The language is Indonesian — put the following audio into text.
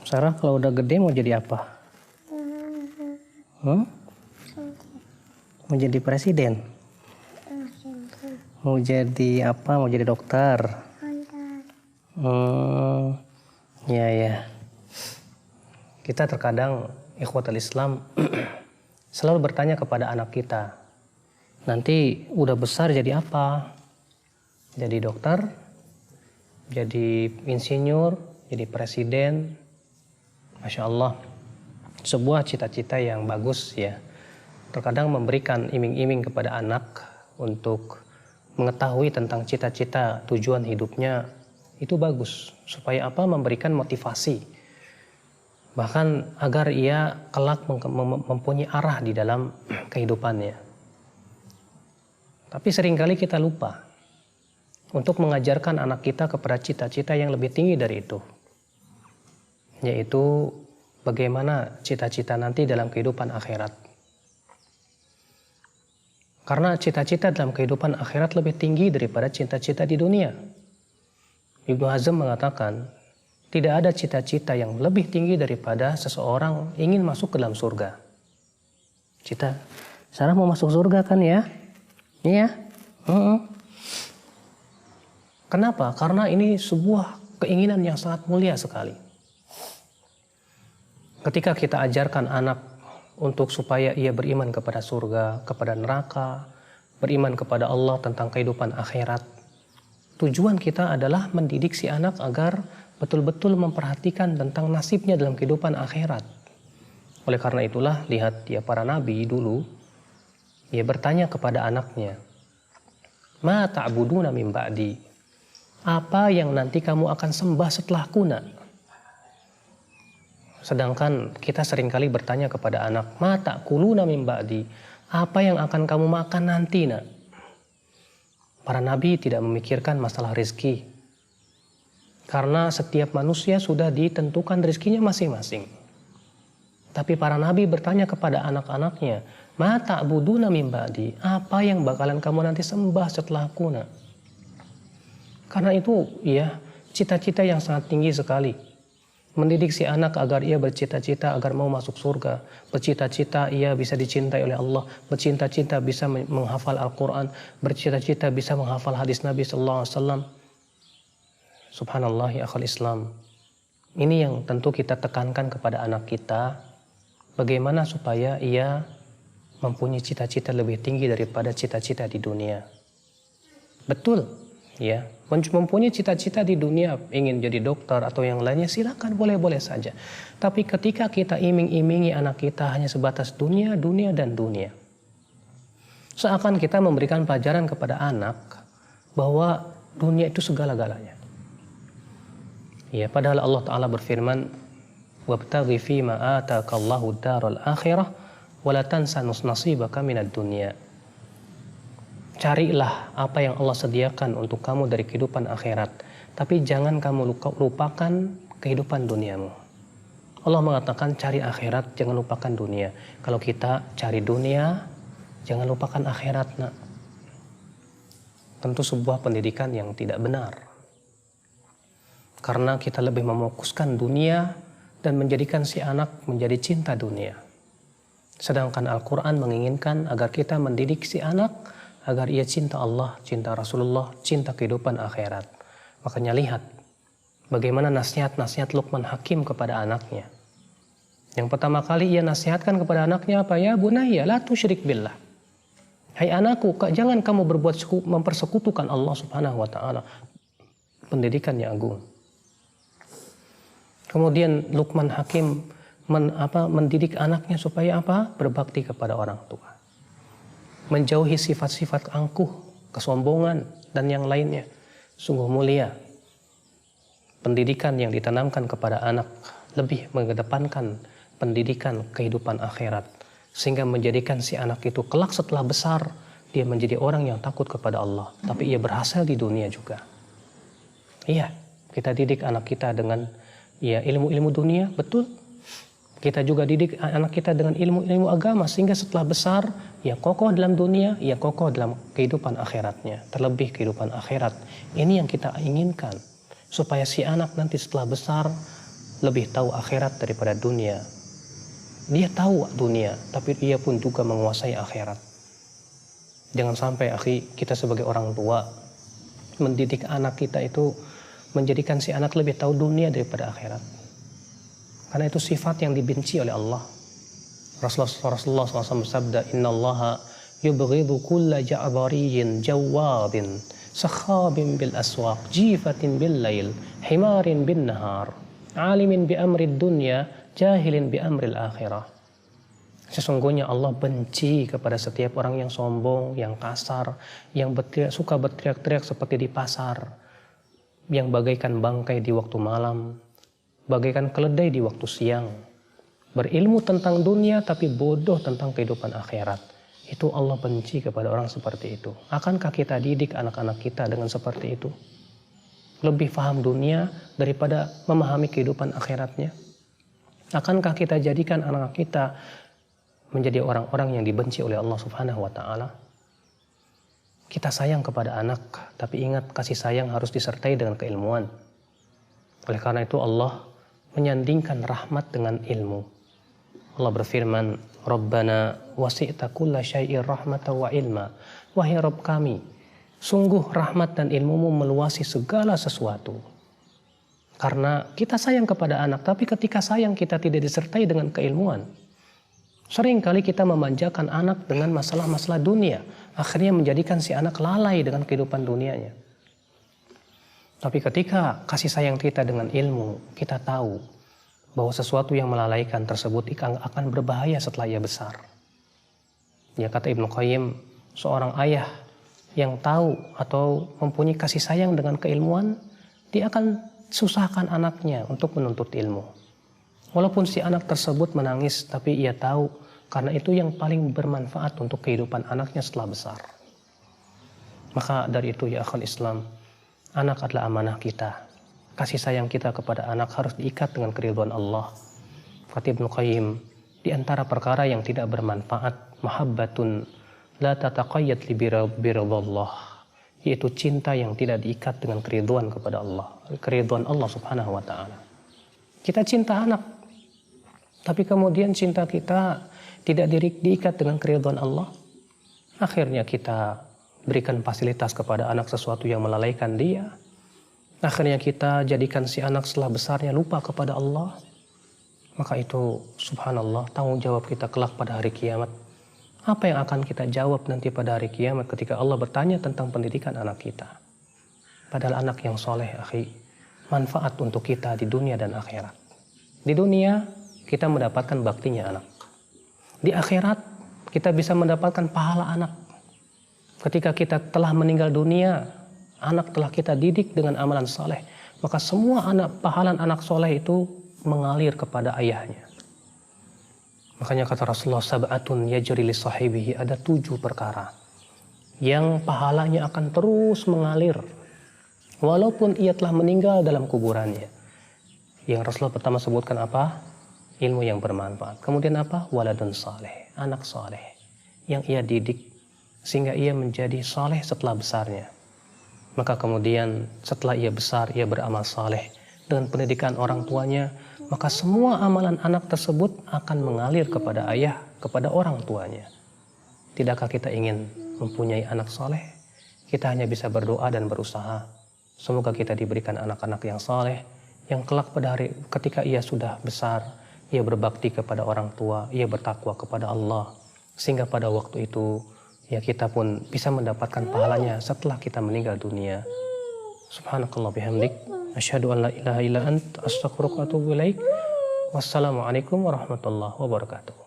Sarah kalau udah gede mau jadi apa? Mau jadi presiden? Mau jadi apa? Mau jadi dokter? Ya. Kita terkadang ikhwatul Islam selalu bertanya kepada anak kita, nanti udah besar jadi apa? Jadi dokter? Jadi insinyur? Jadi presiden? Masya Allah, sebuah cita-cita yang bagus ya. Terkadang memberikan iming-iming kepada anak untuk mengetahui tentang cita-cita tujuan hidupnya itu bagus. Supaya apa? Memberikan motivasi. Bahkan agar ia kelak mempunyai arah di dalam kehidupannya. Tapi seringkali kita lupa untuk mengajarkan anak kita kepada cita-cita yang lebih tinggi dari itu. Yaitu bagaimana cita-cita nanti dalam kehidupan akhirat. Karena cita-cita dalam kehidupan akhirat lebih tinggi daripada cita-cita di dunia. Ibnu Hazm mengatakan, tidak ada cita-cita yang lebih tinggi daripada seseorang ingin masuk ke dalam surga. Sarah mau masuk surga kan ya? Iya. Kenapa? Karena ini sebuah keinginan yang sangat mulia sekali. Ketika kita ajarkan anak untuk supaya ia beriman kepada surga, kepada neraka, beriman kepada Allah tentang kehidupan akhirat, tujuan kita adalah mendidik si anak agar betul-betul memperhatikan tentang nasibnya dalam kehidupan akhirat. Oleh karena itulah, lihat ya para nabi dulu, ia bertanya kepada anaknya, "Ma ta'buduna min ba'di?" Apa yang nanti kamu akan sembah setelahku, nak? Sedangkan kita seringkali bertanya kepada anak, "Ma ta'kuluna min ba'di?" Apa yang akan kamu makan nanti, nak? Para nabi tidak memikirkan masalah rezeki. Karena setiap manusia sudah ditentukan rezekinya masing-masing. Tapi para nabi bertanya kepada anak-anaknya, "Ma ta'buduna min ba'di?" Apa yang bakalan kamu nanti sembah setelahku, nak? Karena itu ya cita-cita yang sangat tinggi sekali. Mendidik si anak agar ia bercita-cita agar mau masuk surga, bercita-cita ia bisa dicintai oleh Allah, bercita-cita bisa menghafal Al-Quran, bercita-cita bisa menghafal hadis Nabi Sallallahu Alaihi Wasallam. Subhanallah ya akhal Islam. Ini yang tentu kita tekankan kepada anak kita, bagaimana supaya ia mempunyai cita-cita lebih tinggi daripada cita-cita di dunia. Betul. Ya, mempunyai cita-cita di dunia, ingin jadi dokter atau yang lainnya, silakan, boleh-boleh saja. Tapi ketika kita iming-imingi anak kita hanya sebatas dunia, dan dunia, seakan kita memberikan pelajaran kepada anak bahwa dunia itu segala-galanya. Ya, padahal Allah Ta'ala berfirman, "Wabtaghi fima atakallahu daral akhirah, wa la tansa nasibaka minad dunya." Carilah apa yang Allah sediakan untuk kamu dari kehidupan akhirat, tapi jangan kamu lupakan kehidupan duniamu. Allah mengatakan cari akhirat, jangan lupakan dunia. Kalau kita cari dunia, jangan lupakan akhirat, nak. Tentu sebuah pendidikan yang tidak benar. Karena kita lebih mefokuskan dunia dan menjadikan si anak menjadi cinta dunia. Sedangkan Al-Quran menginginkan agar kita mendidik si anak agar ia cinta Allah, cinta Rasulullah, cinta kehidupan akhirat. Makanya lihat bagaimana nasihat-nasihat Luqman Hakim kepada anaknya. Yang pertama kali ia nasihatkan kepada anaknya apa? Ya bunayya la tusyrik billah. Hai anakku, jangan kamu mempersekutukan Allah Subhanahu wa taala. Pendidikan yang agung. Kemudian Luqman Hakim mendidik anaknya supaya apa? Berbakti kepada orang tua. Menjauhi sifat-sifat angkuh, kesombongan, dan yang lainnya. Sungguh mulia. Pendidikan yang ditanamkan kepada anak lebih mengedepankan pendidikan kehidupan akhirat. Sehingga menjadikan si anak itu kelak setelah besar, dia menjadi orang yang takut kepada Allah. Tapi ia berhasil di dunia juga. Iya, kita didik anak kita dengan ilmu-ilmu dunia, betul. Kita juga didik anak kita dengan ilmu-ilmu agama sehingga setelah besar ia kokoh dalam dunia, ia kokoh dalam kehidupan akhiratnya. Terlebih kehidupan akhirat. Ini yang kita inginkan supaya si anak nanti setelah besar lebih tahu akhirat daripada dunia. Dia tahu dunia, tapi dia pun juga menguasai akhirat. Jangan sampai akhi, kita sebagai orang tua mendidik anak kita itu menjadikan si anak lebih tahu dunia daripada akhirat. Karena itu sifat yang dibenci oleh Allah. Rasulullah SAW bersabda, Innallaha yubghidu kulla ja'bariyyin jawadin sakhabin bil aswaq jifatin bil lail himarin bin nahar alimin bi amri dunya jahilin bi amril akhirah. Sesungguhnya Allah benci kepada setiap orang yang sombong, yang kasar, yang suka berteriak-teriak seperti di pasar, yang bagaikan bangkai di waktu malam, bagaikan keledai di waktu siang, berilmu tentang dunia tapi bodoh tentang kehidupan akhirat. Itu Allah benci kepada orang seperti itu. Akankah kita didik anak-anak kita dengan seperti itu? Lebih paham dunia daripada memahami kehidupan akhiratnya? Akankah kita jadikan anak kita menjadi orang-orang yang dibenci oleh Allah Subhanahu wa Ta'ala? Kita sayang kepada anak, tapi ingat kasih sayang harus disertai dengan keilmuan. Oleh karena itu Allah menyandingkan rahmat dengan ilmu. Allah berfirman, Rabbana wasi'ta kulla syai'ir rahmatan wa ilma. Wahai Rabb kami, sungguh rahmat dan ilmumu meluasi segala sesuatu. Karena kita sayang kepada anak, tapi ketika sayang kita tidak disertai dengan keilmuan. Seringkali kita memanjakan anak dengan masalah-masalah dunia. Akhirnya menjadikan si anak lalai dengan kehidupan dunianya. Tapi ketika kasih sayang kita dengan ilmu, kita tahu bahwa sesuatu yang melalaikan tersebut akan berbahaya setelah ia besar. Ya, kata Ibnu Qayyim, seorang ayah yang tahu atau mempunyai kasih sayang dengan keilmuan, dia akan susahkan anaknya untuk menuntut ilmu. Walaupun si anak tersebut menangis, tapi ia tahu karena itu yang paling bermanfaat untuk kehidupan anaknya setelah besar. Maka dari itu ya akhal Islam, anak adalah amanah kita. Kasih sayang kita kepada anak harus diikat dengan keridhaan Allah. Kata Ibnu Qayyim, di antara perkara yang tidak bermanfaat, mahabbatun la tataqayyad li biridhallah, yaitu cinta yang tidak diikat dengan keridhaan kepada Allah, keridhaan Allah Subhanahu wa Ta'ala. Kita cinta anak, tapi kemudian cinta kita tidak diikat dengan keridhaan Allah. Akhirnya kita berikan fasilitas kepada anak sesuatu yang melalaikan dia. Akhirnya kita jadikan si anak setelah besarnya lupa kepada Allah. Maka itu subhanallah tanggung jawab kita kelak pada hari kiamat. Apa yang akan kita jawab nanti pada hari kiamat ketika Allah bertanya tentang pendidikan anak kita? Padahal anak yang soleh, akhi, manfaat untuk kita di dunia dan akhirat. Di dunia kita mendapatkan baktinya anak. Di akhirat kita bisa mendapatkan pahala anak. Ketika kita telah meninggal dunia, anak telah kita didik dengan amalan saleh, maka semua pahala anak soleh itu mengalir kepada ayahnya. Makanya kata Rasulullah, sab'atun yajri li sahibihi, ada 7 perkara yang pahalanya akan terus mengalir walaupun ia telah meninggal dalam kuburannya. Yang Rasulullah pertama sebutkan apa? Ilmu yang bermanfaat. Kemudian apa? Waladun saleh, anak saleh yang ia didik sehingga ia menjadi saleh setelah besarnya. Maka kemudian setelah ia besar, ia beramal saleh dengan pendidikan orang tuanya, maka semua amalan anak tersebut akan mengalir kepada ayah, kepada orang tuanya. Tidakkah kita ingin mempunyai anak saleh? Kita hanya bisa berdoa dan berusaha. Semoga kita diberikan anak-anak yang saleh, yang kelak pada hari ketika ia sudah besar, ia berbakti kepada orang tua, ia bertakwa kepada Allah, sehingga pada waktu itu ya kita pun bisa mendapatkan pahalanya setelah kita meninggal dunia. Subhanakallah bihamdik, asyhadu an la ilaha illa ant, astaghfiruka wa atubu ilaik. Wassalamualaikum warahmatullahi wabarakatuh.